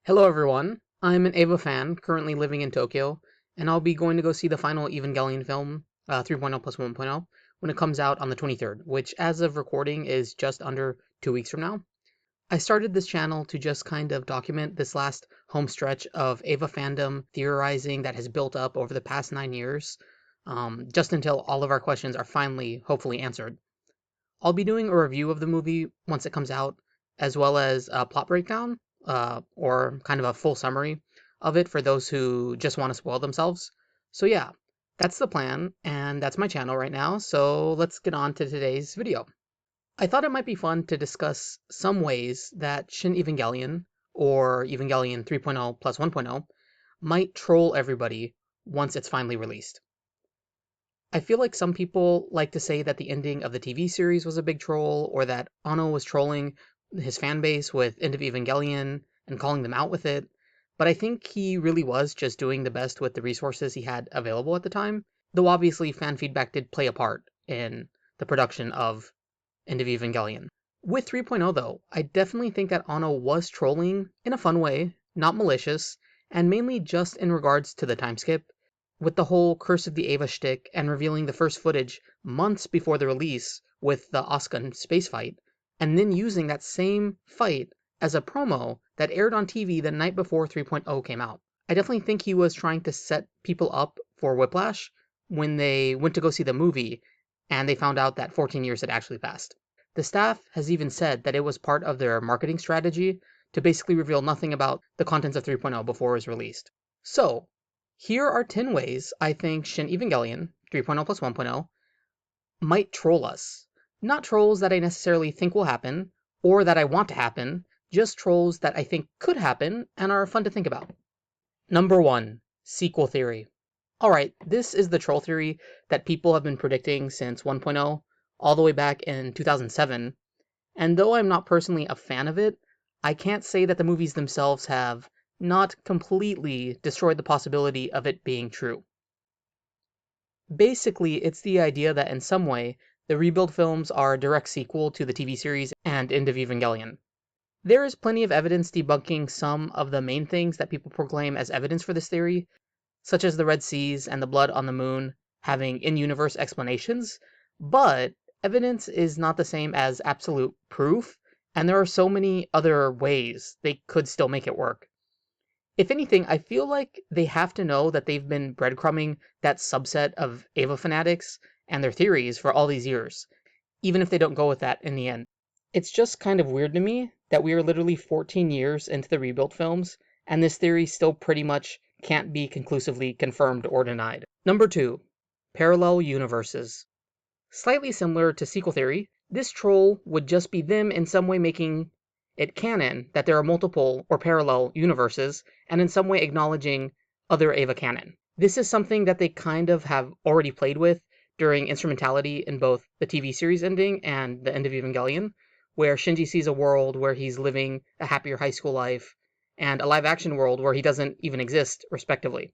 Hello everyone, I'm an Eva fan, currently living in Tokyo, and I'll be going to go see the final Evangelion film, 3.0 plus 1.0, when it comes out on the 23rd, which as of recording is just under 2 weeks from now. I started this channel to just kind of document this last home stretch of Eva fandom theorizing that has built up over the past 9 years, just until all of our questions are finally, hopefully, answered. I'll be doing a review of the movie once it comes out, as well as a plot breakdown, or kind of a full summary of it for those who just want to spoil themselves. So yeah, that's the plan, and that's my channel right now, so let's get on to today's video. I thought it might be fun to discuss some ways that Shin Evangelion, or Evangelion 3.0 plus 1.0, might troll everybody once it's finally released. I feel like some people like to say that the ending of the TV series was a big troll, or that Anno was trolling his fan base with End of Evangelion and calling them out with it, but I think he really was just doing the best with the resources he had available at the time, though obviously fan feedback did play a part in the production of End of Evangelion. With 3.0 though, I definitely think that Anno was trolling in a fun way, not malicious, and mainly just in regards to the time skip, with the whole Curse of the Eva shtick and revealing the first footage months before the release with the Asuka space fight, and then using that same fight as a promo that aired on TV the night before 3.0 came out. I definitely think he was trying to set people up for Whiplash when they went to go see the movie and they found out that 14 years had actually passed. The staff has even said that it was part of their marketing strategy to basically reveal nothing about the contents of 3.0 before it was released. So, here are 10 ways I think Shin Evangelion 3.0 plus 1.0 might troll us. Not trolls that I necessarily think will happen, or that I want to happen, just trolls that I think could happen and are fun to think about. Number 1. Sequel theory. Alright, this is the troll theory that people have been predicting since 1.0, all the way back in 2007, and though I'm not personally a fan of it, I can't say that the movies themselves have not completely destroyed the possibility of it being true. Basically, it's the idea that in some way, the rebuild films are a direct sequel to the TV series and End of Evangelion. There is plenty of evidence debunking some of the main things that people proclaim as evidence for this theory, such as the Red Seas and the blood on the moon having in-universe explanations, but evidence is not the same as absolute proof, and there are so many other ways they could still make it work. If anything, I feel like they have to know that they've been breadcrumbing that subset of Eva fanatics and their theories for all these years, even if they don't go with that in the end. It's just kind of weird to me that we are literally 14 years into the rebuild films, and this theory still pretty much can't be conclusively confirmed or denied. Number 2. Parallel universes. Slightly similar to sequel theory, this troll would just be them in some way making it canon that there are multiple or parallel universes, and in some way acknowledging other Eva canon. This is something that they kind of have already played with during instrumentality in both the TV series ending and the end of Evangelion, where Shinji sees a world where he's living a happier high school life, and a live action world where he doesn't even exist, respectively.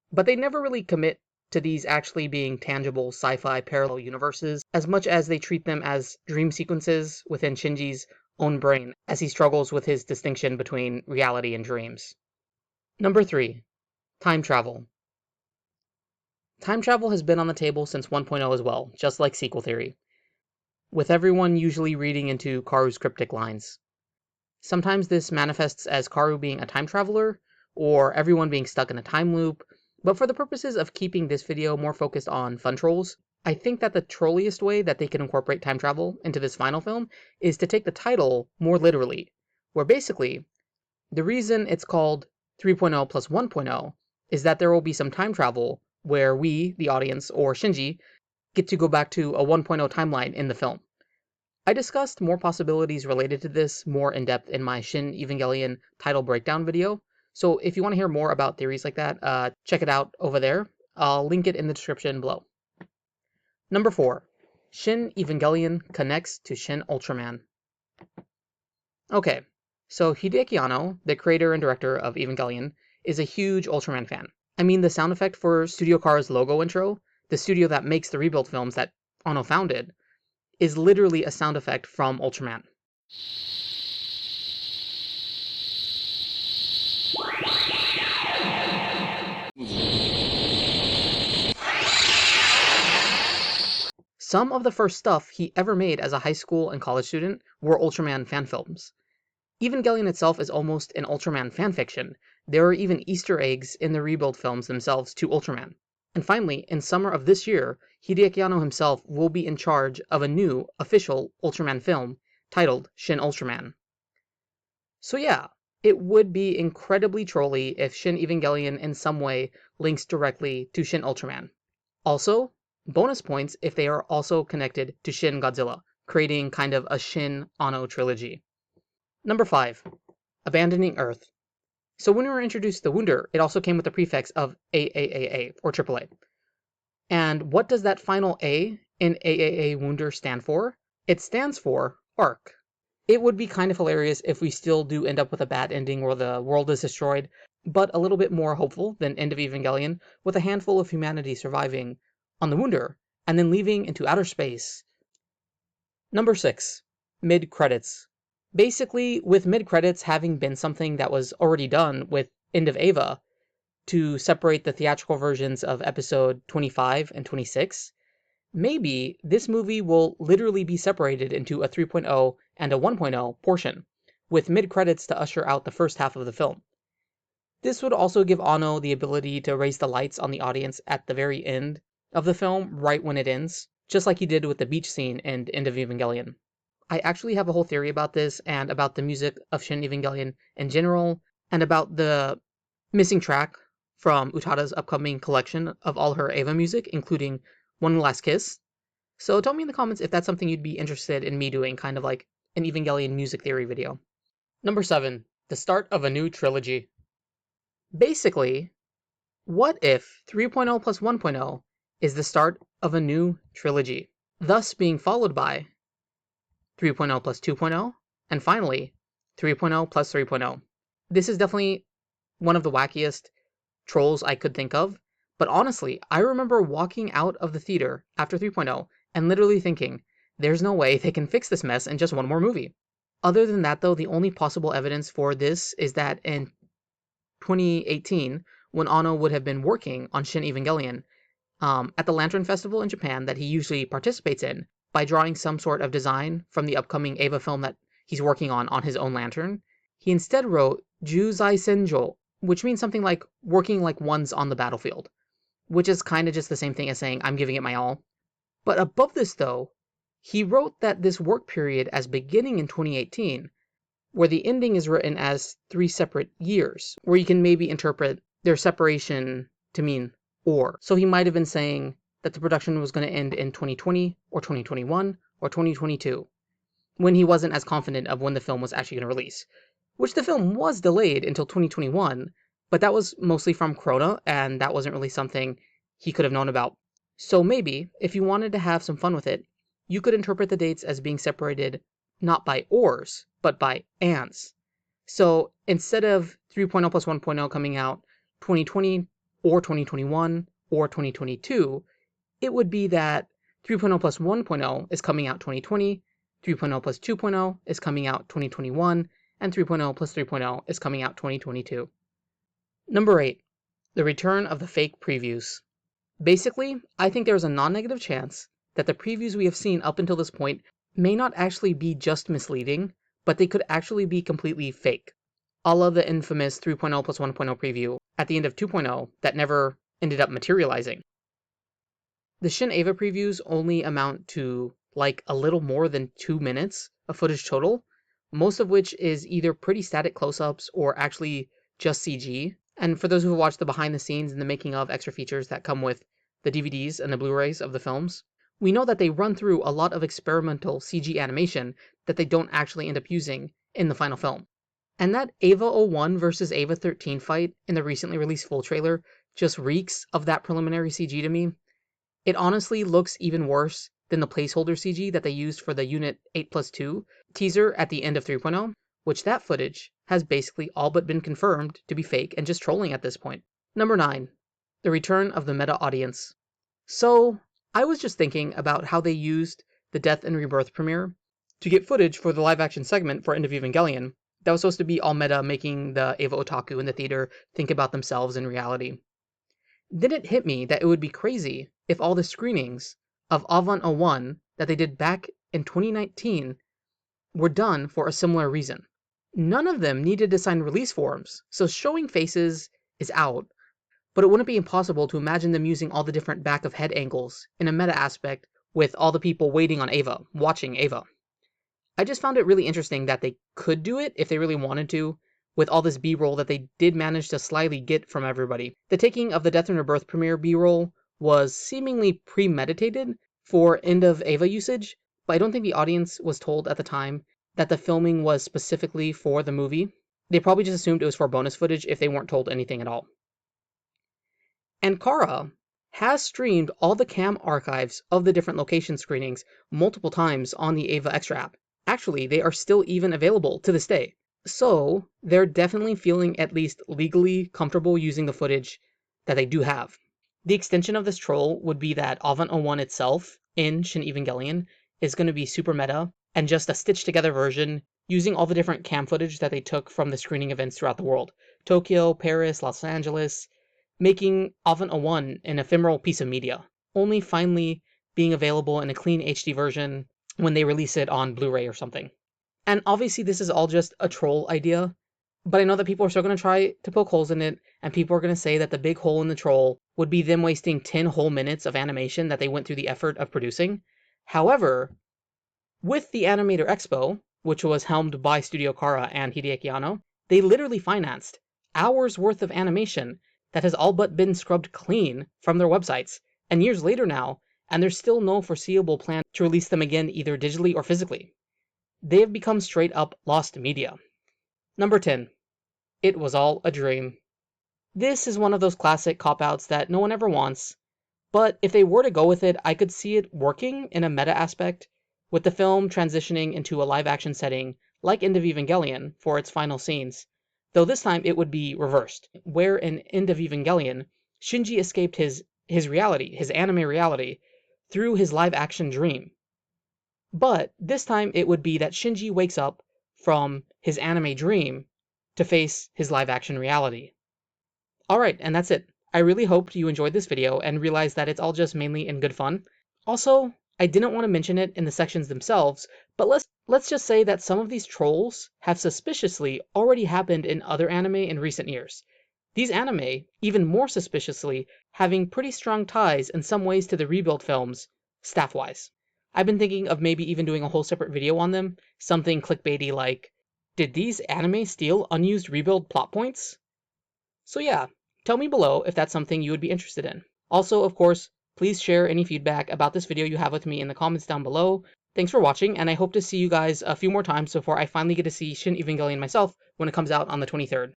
But they never really commit to these actually being tangible sci-fi parallel universes, as much as they treat them as dream sequences within Shinji's own brain as he struggles with his distinction between reality and dreams. Number 3. Time travel. Time travel has been on the table since 1.0 as well, just like sequel theory, with everyone usually reading into Karu's cryptic lines. Sometimes this manifests as Karu being a time traveler, or everyone being stuck in a time loop, but for the purposes of keeping this video more focused on fun trolls, I think that the trolliest way that they can incorporate time travel into this final film is to take the title more literally, where basically, the reason it's called 3.0 plus 1.0 is that there will be some time travel where we, the audience, or Shinji, get to go back to a 1.0 timeline in the film. I discussed more possibilities related to this more in depth in my Shin Evangelion title breakdown video, so if you want to hear more about theories like that, check it out over there. I'll link it in the description below. Number 4. Shin Evangelion connects to Shin Ultraman. Okay, so Hideaki Anno, the creator and director of Evangelion, is a huge Ultraman fan. I mean, the sound effect for Studio Khara's logo intro, the studio that makes the rebuild films that Anno founded, is literally a sound effect from Ultraman. Some of the first stuff he ever made as a high school and college student were Ultraman fan films. Evangelion itself is almost an Ultraman fanfiction. There are even Easter eggs in the rebuild films themselves to Ultraman. And finally, in summer of this year, Hideaki Anno himself will be in charge of a new, official Ultraman film titled Shin Ultraman. So yeah, it would be incredibly trolly if Shin Evangelion in some way links directly to Shin Ultraman. Also, bonus points if they are also connected to Shin Godzilla, creating kind of a Shin Anno trilogy. Number 5. Abandoning Earth. So when we were introduced to the Wunder, it also came with the prefix of AAAA, or AAA. And what does that final A in AAA Wunder stand for? It stands for Arc. It would be kind of hilarious if we still do end up with a bad ending where the world is destroyed, but a little bit more hopeful than End of Evangelion, with a handful of humanity surviving on the Wunder, and then leaving into outer space. Number 6. Mid-credits. Basically, with mid-credits having been something that was already done with End of Eva to separate the theatrical versions of episode 25 and 26, maybe this movie will literally be separated into a 3.0 and a 1.0 portion, with mid-credits to usher out the first half of the film. This would also give Anno the ability to raise the lights on the audience at the very end of the film, right when it ends, just like he did with the beach scene in End of Evangelion. I actually have a whole theory about this, and about the music of Shin Evangelion in general, and about the missing track from Utada's upcoming collection of all her Eva music, including One Last Kiss. So tell me in the comments if that's something you'd be interested in me doing, kind of like an Evangelion music theory video. Number 7. The start of a new trilogy. Basically, what if 3.0 plus 1.0 is the start of a new trilogy, thus being followed by 3.0 plus 2.0, and finally 3.0 plus 3.0. This is definitely one of the wackiest trolls I could think of, but honestly, I remember walking out of the theater after 3.0 and literally thinking, there's no way they can fix this mess in just one more movie. Other than that though, the only possible evidence for this is that in 2018, when Anno would have been working on Shin Evangelion, at the Lantern Festival in Japan that he usually participates in, by drawing some sort of design from the upcoming Eva film that he's working on his own lantern, he instead wrote Juzai Senjo, which means something like working like ones on the battlefield, which is kind of just the same thing as saying I'm giving it my all. But above this though, he wrote that this work period as beginning in 2018, where the ending is written as 3 separate years, where you can maybe interpret their separation to mean or. So he might have been saying that the production was going to end in 2020 or 2021 or 2022, when he wasn't as confident of when the film was actually going to release. Which the film was delayed until 2021, but that was mostly from Corona, and that wasn't really something he could have known about. So maybe, if you wanted to have some fun with it, you could interpret the dates as being separated not by ors, but by ands. So instead of 3.0 plus 1.0 coming out 2020 or 2021 or 2022, it would be that 3.0 plus 1.0 is coming out 2020, 3.0 plus 2.0 is coming out 2021, and 3.0 plus 3.0 is coming out 2022. Number 8. The return of the fake previews. Basically, I think there's a non-negative chance that the previews we have seen up until this point may not actually be just misleading, but they could actually be completely fake. A la the infamous 3.0 plus 1.0 preview at the end of 2.0 that never ended up materializing. The Shin Eva previews only amount to like a little more than 2 minutes of footage total, most of which is either pretty static close-ups or actually just CG. And for those who have watched the behind the scenes and the making of extra features that come with the DVDs and the Blu-rays of the films, we know that they run through a lot of experimental CG animation that they don't actually end up using in the final film. And that Eva 01 versus Eva 13 fight in the recently released full trailer just reeks of that preliminary CG to me. It honestly looks even worse than the placeholder CG that they used for the Unit 8+2 teaser at the end of 3.0, which that footage has basically all but been confirmed to be fake and just trolling at this point. Number 9. The return of the meta audience. So, I was just thinking about how they used the Death and Rebirth premiere to get footage for the live-action segment for End of Evangelion that was supposed to be all meta, making the Eva Otaku in the theater think about themselves in reality. Then it hit me that it would be crazy if all the screenings of Avant 01 that they did back in 2019 were done for a similar reason. None of them needed to sign release forms, so showing faces is out, but it wouldn't be impossible to imagine them using all the different back of head angles in a meta aspect with all the people waiting on Ava, watching Ava. I just found it really interesting that they could do it if they really wanted to, with all this B-roll that they did manage to slyly get from everybody. The taking of the Death and Rebirth premiere B-roll was seemingly premeditated for end of Ava usage, but I don't think the audience was told at the time that the filming was specifically for the movie. They probably just assumed it was for bonus footage if they weren't told anything at all. And Kara has streamed all the cam archives of the different location screenings multiple times on the Ava Extra app. Actually, they are still even available to this day. So they're definitely feeling at least legally comfortable using the footage that they do have. The extension of this troll would be that Avant 01 itself in Shin Evangelion is going to be super meta and just a stitched together version using all the different cam footage that they took from the screening events throughout the world. Tokyo, Paris, Los Angeles, making Avant 01 an ephemeral piece of media, only finally being available in a clean HD version when they release it on Blu-ray or something. And obviously this is all just a troll idea, but I know that people are still going to try to poke holes in it, and people are going to say that the big hole in the troll would be them wasting 10 whole minutes of animation that they went through the effort of producing. However, with the Animator Expo, which was helmed by Studio Kara and Hideaki Anno, they literally financed hours worth of animation that has all but been scrubbed clean from their websites, and years later now, and there's still no foreseeable plan to release them again either digitally or physically. They have become straight up lost media. Number 10. It was all a dream. This is one of those classic cop-outs that no one ever wants, but if they were to go with it, I could see it working in a meta aspect, with the film transitioning into a live-action setting like End of Evangelion for its final scenes, though this time it would be reversed, where in End of Evangelion, Shinji escaped his reality, his anime reality, through his live-action dream. But this time it would be that Shinji wakes up from his anime dream to face his live-action reality. Alright, and that's it. I really hoped you enjoyed this video and realized that it's all just mainly in good fun. Also, I didn't want to mention it in the sections themselves, but let's just say that some of these trolls have suspiciously already happened in other anime in recent years. These anime, even more suspiciously, having pretty strong ties in some ways to the Rebuild films, staff-wise. I've been thinking of maybe even doing a whole separate video on them, something clickbaity like, did these anime steal unused Rebuild plot points? So yeah, tell me below if that's something you would be interested in. Also, of course, please share any feedback about this video you have with me in the comments down below. Thanks for watching, and I hope to see you guys a few more times before I finally get to see Shin Evangelion myself when it comes out on the 23rd.